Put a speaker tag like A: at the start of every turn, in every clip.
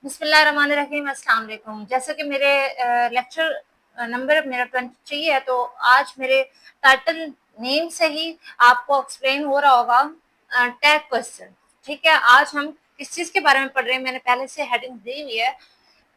A: बिस्मिल्लाहिर्रहमानिर्रहीम, अस्सलाम वालेकुम। जैसे कि मेरे लेक्चर नंबर मेरा 23 है, तो आज मेरे टाइटल नेम से ही आपको एक्सप्लेन हो रहा होगा टैग क्वेश्चन। ठीक है, आज हम किस चीज़ के बारे में पढ़ रहे हैं, मैंने पहले से हेडिंग दी हुई है।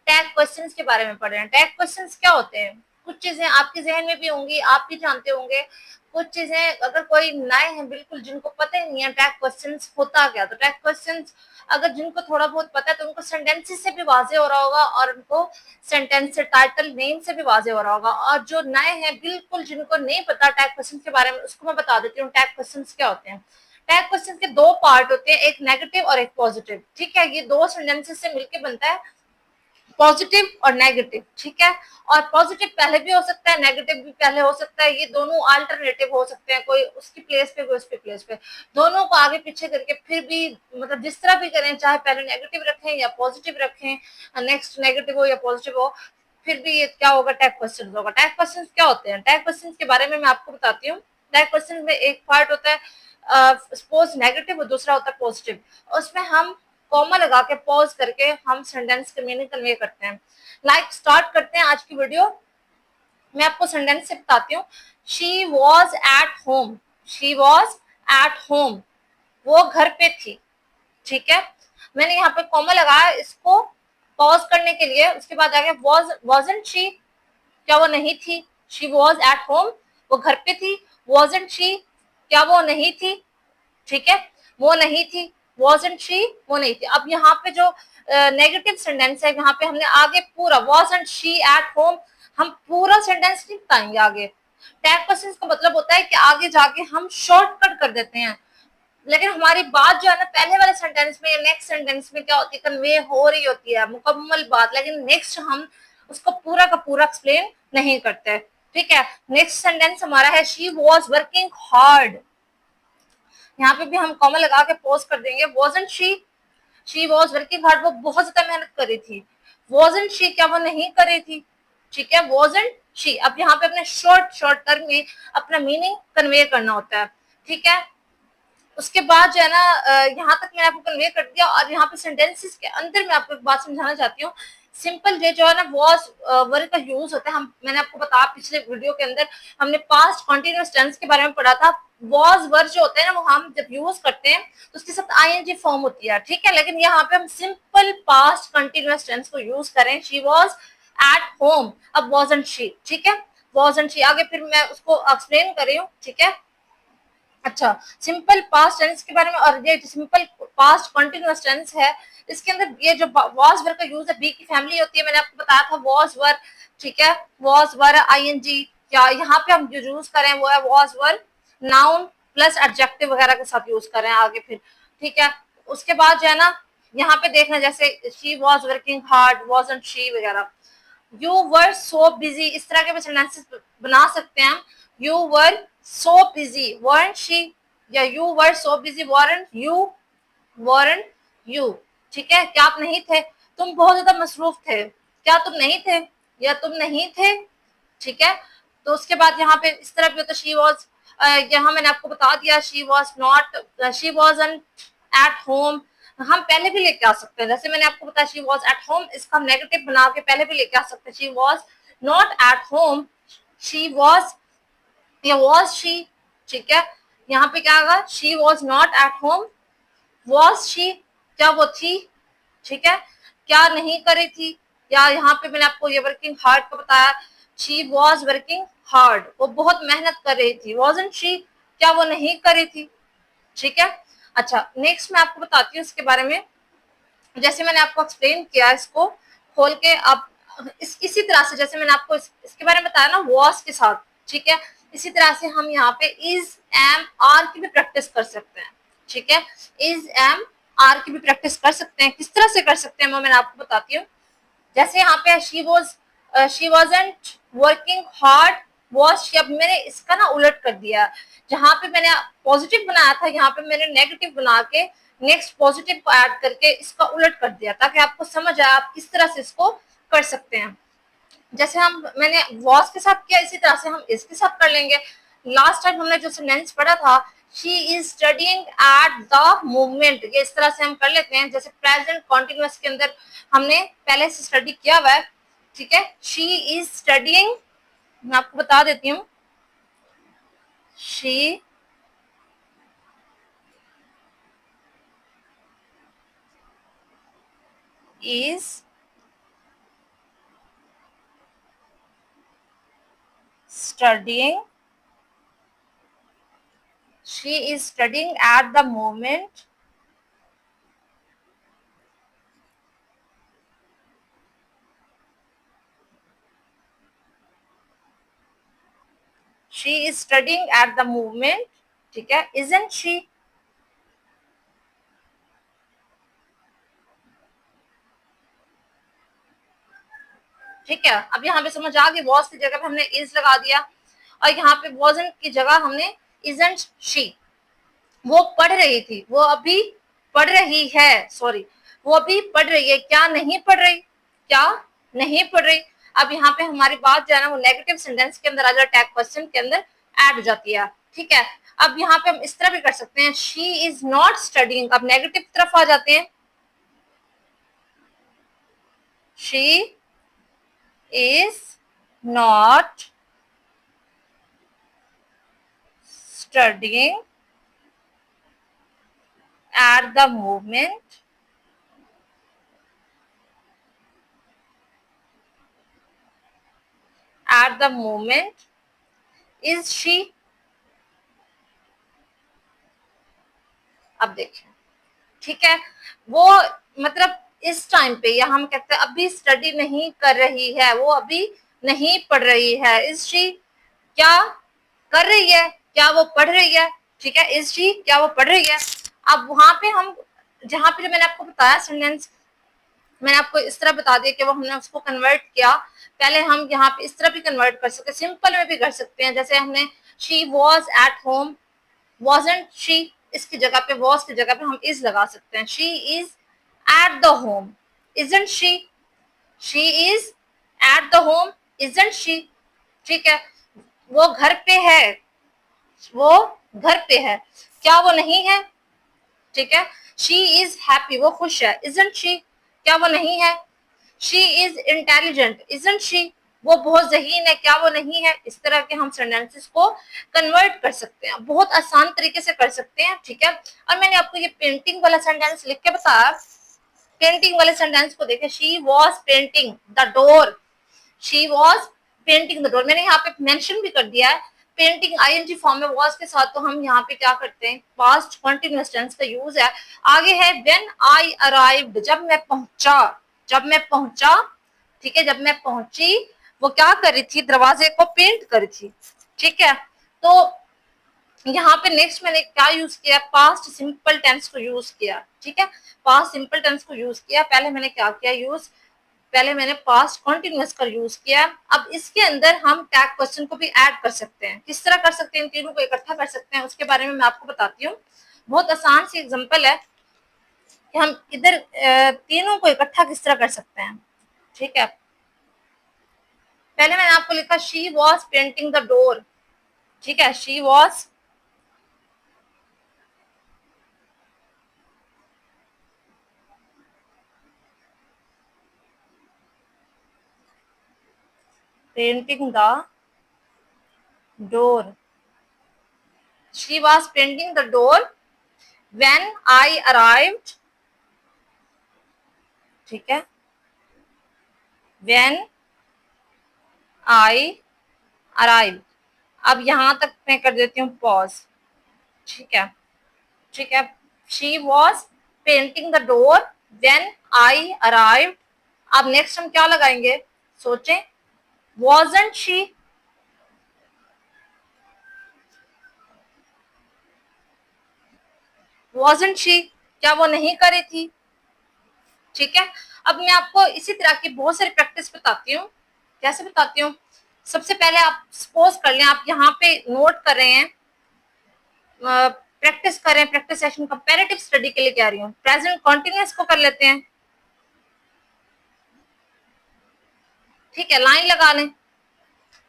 A: टैग क्वेश्चंस के बारे में पढ़ रहे हैं। टैग क्वेश्चंस क्या होते हैं? कुछ चीजें आपके जहन में भी होंगी, आप भी जानते होंगे। कुछ चीजें अगर कोई नए हैं बिल्कुल, जिनको पता ही नहीं है टैग क्वेश्चंस होता क्या, तो टैग क्वेश्चंस अगर जिनको थोड़ा बहुत पता है तो उनको सेंटेंसेस से भी वाजे हो रहा होगा, और उनको सेंटेंस से टाइटल नेम से भी वाजे हो रहा होगा। और जो नए हैं बिल्कुल, जिनको नहीं पता टैग क्वेश्चन के बारे में, उसको मैं बता देती हूँ टैग क्वेश्चन क्या होते हैं। टैग क्वेश्चन के दो पार्ट होते हैं, एक नेगेटिव और एक पॉजिटिव। ठीक है, ये दो सेंटेंसेस से मिलकर बनता है, पॉजिटिव और नेगेटिव। ठीक है, और पॉजिटिव पहले भी हो सकता है, नेगेटिव भी पहले हो सकता है। ये दोनों अल्टरनेटिव हो सकते हैं, कोई उसकी प्लेस पे कोई उसकी प्लेस पे, दोनों को आगे पीछे करके फिर भी मतलब जिस तरह भी करें, चाहे पहले नेगेटिव रखें या पॉजिटिव रखें, नेक्स्ट नेगेटिव हो या पॉजिटिव हो, फिर भी ये क्या होगा, टैग क्वेश्चन होगा। टैग क्वेश्चन क्या होते हैं? टैग क्वेश्चन के बारे में मैं आपको बताती हूँ। टैग क्वेश्चन में एक पार्ट होता है सपोज नेगेटिव और दूसरा होता है पॉजिटिव। उसमें हम कॉमा लगा के पॉज करके हम सेंटेंस के मीनिंग कन्वे करते हैं। लाइक स्टार्ट करते हैं आज की वीडियो। मैं आपको सेंटेंस से बताती हूँ। She was at home. She was at home, वो घर पे थी। ठीक है, मैंने यहाँ पे कॉमा लगाया इसको पॉज करने के लिए। उसके बाद आगे वॉजंट शी, क्या वो नहीं थी? शी वॉज एट होम, वो घर पे थी। वॉजंट शी, क्या वो नहीं थी? ठीक है, वो नहीं थी। वॉजंट शी, वो नहीं थी। अब यहाँ पे जो नेगेटिव सेंटेंस है, यहाँ पे हमने आगे पूरा वॉजंट शी एट होम, हम पूरा सेंटेंस नहीं बताएंगे आगे। टैग क्वेश्चन का मतलब होता है कि आगे जाके हम शॉर्टकट कर देते हैं, लेकिन हमारी बात जो है ना पहले वाले सेंटेंस में या नेक्स्ट सेंटेंस में क्या होती है, कन्वे हो रही होती है मुकम्मल बात, लेकिन नेक्स्ट हम उसको पूरा का पूरा एक्सप्लेन नहीं करते। ठीक है, नेक्स्ट सेंटेंस हमारा है शी वॉज वर्किंग हार्ड। यहाँ पे भी हम कॉमा लगा के पॉज कर देंगे। Wasn't she was working hard, वो बहुत ज्यादा मेहनत कर रही थी। वॉजंट शी, क्या वो नहीं कर रही थी? ठीक है, वॉजंट शी। अब यहाँ पे अपने शॉर्ट टर्म में अपना मीनिंग कन्वे करना होता है। ठीक है, उसके बाद जो है ना यहाँ तक मैंने आपको कन्वे कर दिया। और यहाँ पे सेंटेंसेस के अंदर मैं आपको एक बात समझाना चाहती हूँ। सिंपल डे जो है ना वॉज वर्ड का यूज होता है। मैंने आपको बताया पिछले वीडियो के अंदर हमने पास्ट कॉन्टिन्यूअस टेंस के बारे में पढ़ा था। वॉज वर्ड जो होते हैं ना, वो हम जब यूज करते हैं तो उसके साथ आईएनजी फॉर्म होती है। ठीक है, लेकिन यहाँ पे हम सिंपल पास्ट कॉन्टिन्यूअस टेंस को यूज करें। शी वॉज एट होम, अब वॉजंट शी। ठीक है, वॉजंट शी। आगे फिर मैं उसको एक्सप्लेन कर रही हूँ। ठीक है, अच्छा, सिंपल पास्ट टेंस के बारे में, और ये सिंपल पास्ट कंटिन्यूअस टेंस है, इसके अंदर ये जो वॉज वर का यूज है, बी की फैमिली होती है। मैंने आपको बताया था वॉज वर। ठीक है, वॉज वर आईएनजी, क्या यहाँ पे हम जो यूज करें वो है was were noun plus adjective वगैरह के साथ यूज करें आगे फिर। ठीक है, उसके बाद जो है ना यहाँ पे देखना, जैसे she was working hard, wasn't she वगैरह। यू वर सो बिजी, इस तरह के भी सेंटेंसेस बना सकते हैं हम। You were so busy, weren't she, या you were so busy, weren't you। ठीक है, क्या आप नहीं थे? तुम बहुत ज्यादा मसरूफ थे, क्या तुम नहीं थे, या तुम नहीं थे। ठीक है, तो उसके बाद यहाँ पे इस तरह भी होता है शी वॉज, यहाँ मैंने आपको बता दिया she was not, she wasn't at home. हम पहले भी लेके आ सकते हैं, जैसे मैंने आपको बताया शी वॉज एट होम, इसका हम नेगेटिव बना के पहले भी लेके आ सकते हैं। She was not at home, she was, या वॉज शी। ठीक है, यहाँ पे क्या होगा, she was not at home, was she, क्या वो थी। ठीक है, क्या नहीं करी थी, या यहाँ पे मैंने आपको ये वर्किंग हार्ड का बताया, शी वॉज वर्किंग हार्ड, वो बहुत मेहनत कर रही थी। वॉजंट शी, क्या वो नहीं करी थी। ठीक है, अच्छा, नेक्स्ट मैं आपको बताती हूँ इसके बारे में। जैसे मैंने आपको एक्सप्लेन किया, इसको खोल के आप इसी तरह से, जैसे मैंने आपको इसके बारे में बताया ना वॉज के साथ। ठीक है, इसी तरह से हम यहाँ पे इज, एम, आर की भी प्रैक्टिस कर सकते हैं। ठीक है, इज, एम, आर की भी प्रैक्टिस कर सकते हैं। किस तरह से कर सकते हैं वो मैंने आपको बताती हूँ। जैसे यहाँ पे she wasn't working hard, was she. अब मैंने इसका ना उलट कर दिया, जहाँ पे मैंने पॉजिटिव बनाया था यहाँ पे मैंने नेगेटिव बना के नेक्स्ट पॉजिटिव को ऐड करके इसका उलट कर दिया, ताकि आपको समझ आए आप किस तरह से इसको कर सकते हैं। जैसे मैंने वॉज के साथ किया, इसी तरह से हम इसके साथ कर लेंगे। लास्ट टाइम हमने जो सेंटेंस पढ़ा था she is studying at the moment, ये इस तरह से हम कर लेते हैं जैसे प्रेजेंट कॉन्टिन्यूअस के अंदर हमने पहले से स्टडी किया हुआ है, ठीक है। शी इज स्टडिंग, मैं आपको बता देती हूँ, she is studying, she is studying at the moment, she is studying at the moment, ठीक है। isn't she, ठीक है। अब यहाँ पे समझ आ गई, was की जगह पे हमने is लगा दिया और यहाँ पे wasn't की जगह हमने isn't she, वो पढ़ रही थी, वो अभी पढ़ रही है, सॉरी, वो अभी पढ़ रही है, क्या नहीं पढ़ रही, क्या नहीं पढ़ रही। अब यहाँ पे हमारी बात जो है ना वो नेगेटिव सेंटेंस के अंदर आ जाए, टैग क्वेश्चन के अंदर ऐड हो जाती है, ठीक है। अब यहाँ पे हम इस तरह भी कर सकते हैं, शी इज नॉट स्टडिंग, अब नेगेटिव तरफ आ जाते हैं, she is not studying at the moment, at the moment, is she, अब देखें, ठीक है, वो मतलब इस टाइम पे, या हम कहते हैं अभी स्टडी नहीं कर रही है, वो अभी नहीं पढ़ रही है, इज शी क्या कर रही है, क्या वो पढ़ रही है, ठीक है, इज शी क्या वो पढ़ रही है। अब वहां पे हम, जहां पे जो मैंने आपको बताया सेंटेंस, मैंने आपको इस तरह बता दिया कि वो हमने उसको कन्वर्ट किया, पहले हम यहाँ पे इस तरह भी कन्वर्ट कर सकते हैं, सिंपल में भी कर सकते हैं, जैसे हमने she was at home, wasn't she, इसकी जगह पे was की जगह पे हम is लगा सकते हैं, she is at the home, isn't she is at the home, isn't she, ठीक है, वो घर पे है, वो घर पे है, क्या वो नहीं है, ठीक है। she is happy, वो खुश है, isn't she, क्या वो नहीं है। she is intelligent, isn't she, वो बहुत ज़हीन है, क्या वो नहीं है। इस तरह के हम सेंटेंसेस को कन्वर्ट कर सकते हैं, बहुत आसान तरीके से कर सकते हैं, ठीक है। और मैंने आपको ये पेंटिंग वाला सेंटेंस लिख के बताया, पेंटिंग वाले सेंटेंस को देखें, she was painting the door, she was painting the door, मैंने यहाँ पे मेंशन भी कर दिया है, पेंटिंग आईएनजी फॉर्म में वॉज के साथ, तो हम यहाँ पे क्या करते हैं, पास्ट कंटीन्यूअस टेंस का यूज है। आगे है व्हेन आई अराइव्ड, जब मैं पहुंचा, जब मैं पहुंचा, ठीक है, जब मैं पहुंची, वो क्या कर रही थी, दरवाजे को पेंट कर रही थी, ठीक है। तो यहाँ पे नेक्स्ट मैंने क्या यूज किया, पास्ट सिंपल टेंस को यूज किया, ठीक है, पास्ट सिंपल टेंस को यूज किया। पहले मैंने क्या किया यूज, पहले मैंने पास्ट कॉन्टिन्यूअस का यूज किया। अब इसके अंदर हम टैग क्वेश्चन को भी ऐड कर सकते हैं, किस तरह कर सकते हैं, इन तीनों को इकट्ठा कर सकते हैं, उसके बारे में मैं आपको बताती हूँ। बहुत आसान सी एग्जांपल है कि हम इधर तीनों को इकट्ठा किस तरह कर सकते हैं, ठीक है। पहले मैंने आपको लिखा she was painting the door, ठीक है, she was painting the door, she was painting the door when I arrived, ठीक है, when I arrived। अब यहां तक मैं कर देती हूँ पॉज, ठीक है, ठीक है, she was painting the door when I arrived। अब नेक्स्ट हम क्या लगाएंगे, सोचें, wasn't she, wasn't she, क्या वो नहीं कर रही थी, ठीक है। अब मैं आपको इसी तरह की बहुत सारी प्रैक्टिस बताती हूँ, कैसे बताती हूँ। सबसे पहले आप सपोज कर लें, आप यहाँ पे नोट कर रहे हैं, प्रैक्टिस कर रहे हैं, प्रैक्टिस सेशन कंपैरेटिव स्टडी के लिए कह रही हूँ, प्रेजेंट कॉन्टिन्यूअस को कर लेते हैं, ठीक है, लाइन लगा लें,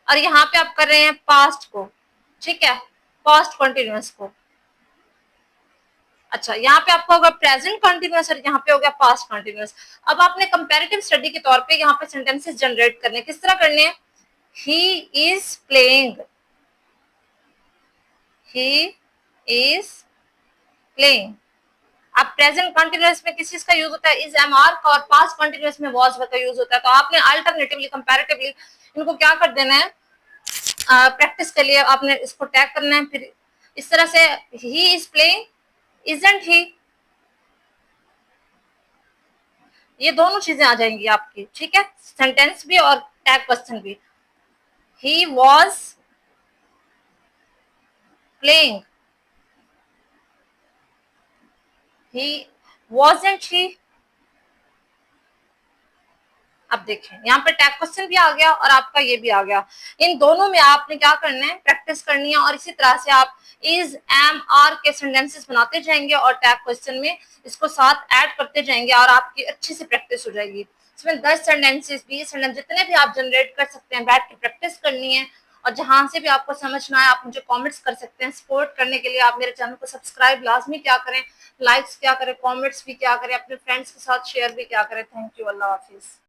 A: और यहाँ पे आप कर रहे हैं पास्ट को, ठीक है, पास्ट कॉन्टिन्यूअस को, अच्छा, यहाँ पे आपका होगा प्रेजेंट कंटिन्यूअस और यहाँ पे हो गया पास्ट कंटिन्यूअस। अब आपने कंपैरेटिव स्टडी के तौर पे यहाँ पे सेंटेंसेस जनरेट करने, किस तरह करने हैं? He is playing, he is playing. अब प्रेजेंट कंटिन्यूअस में किस चीज का यूज होता है? इज, एम, आर का, और पास्ट कंटिन्यूअस में वाज का यूज होता है। तो आपने अल्टरनेटिवली कंपैरेटिवली इनको क्या कर देना है, प्रैक्टिस के लिए आपने इसको टैग करना है। फिर इस तरह से he is playing, isn't he, ये दोनों चीजें आ जाएंगी आपकी, ठीक है, सेंटेंस भी और टैग क्वेश्चन भी। He was playing, he wasn't he. अब देखें यहाँ पे टैग क्वेश्चन भी आ गया और आपका ये भी आ गया। इन दोनों में आपने क्या करना है, प्रैक्टिस करनी है, और इसी तरह से आप इज, एम, आर के सेंटेंसेस बनाते जाएंगे और टैग क्वेश्चन में इसको साथ ऐड करते जाएंगे और आपकी अच्छी से प्रैक्टिस हो जाएगी। इसमें 10 सेंटेंसेस, 20 सेंटेंस, जितने भी आप जनरेट कर सकते हैं, बैठ के प्रैक्टिस करनी है। और जहां से भी आपको समझ ना आए आप मुझे कमेंट्स कर सकते हैं। सपोर्ट करने के लिए आप मेरे चैनल को सब्सक्राइब लाजमी क्या करें, लाइक्स क्या करें, कमेंट्स भी क्या करें, अपने फ्रेंड्स के साथ शेयर भी क्या करें। Thank you, Allah Hafiz.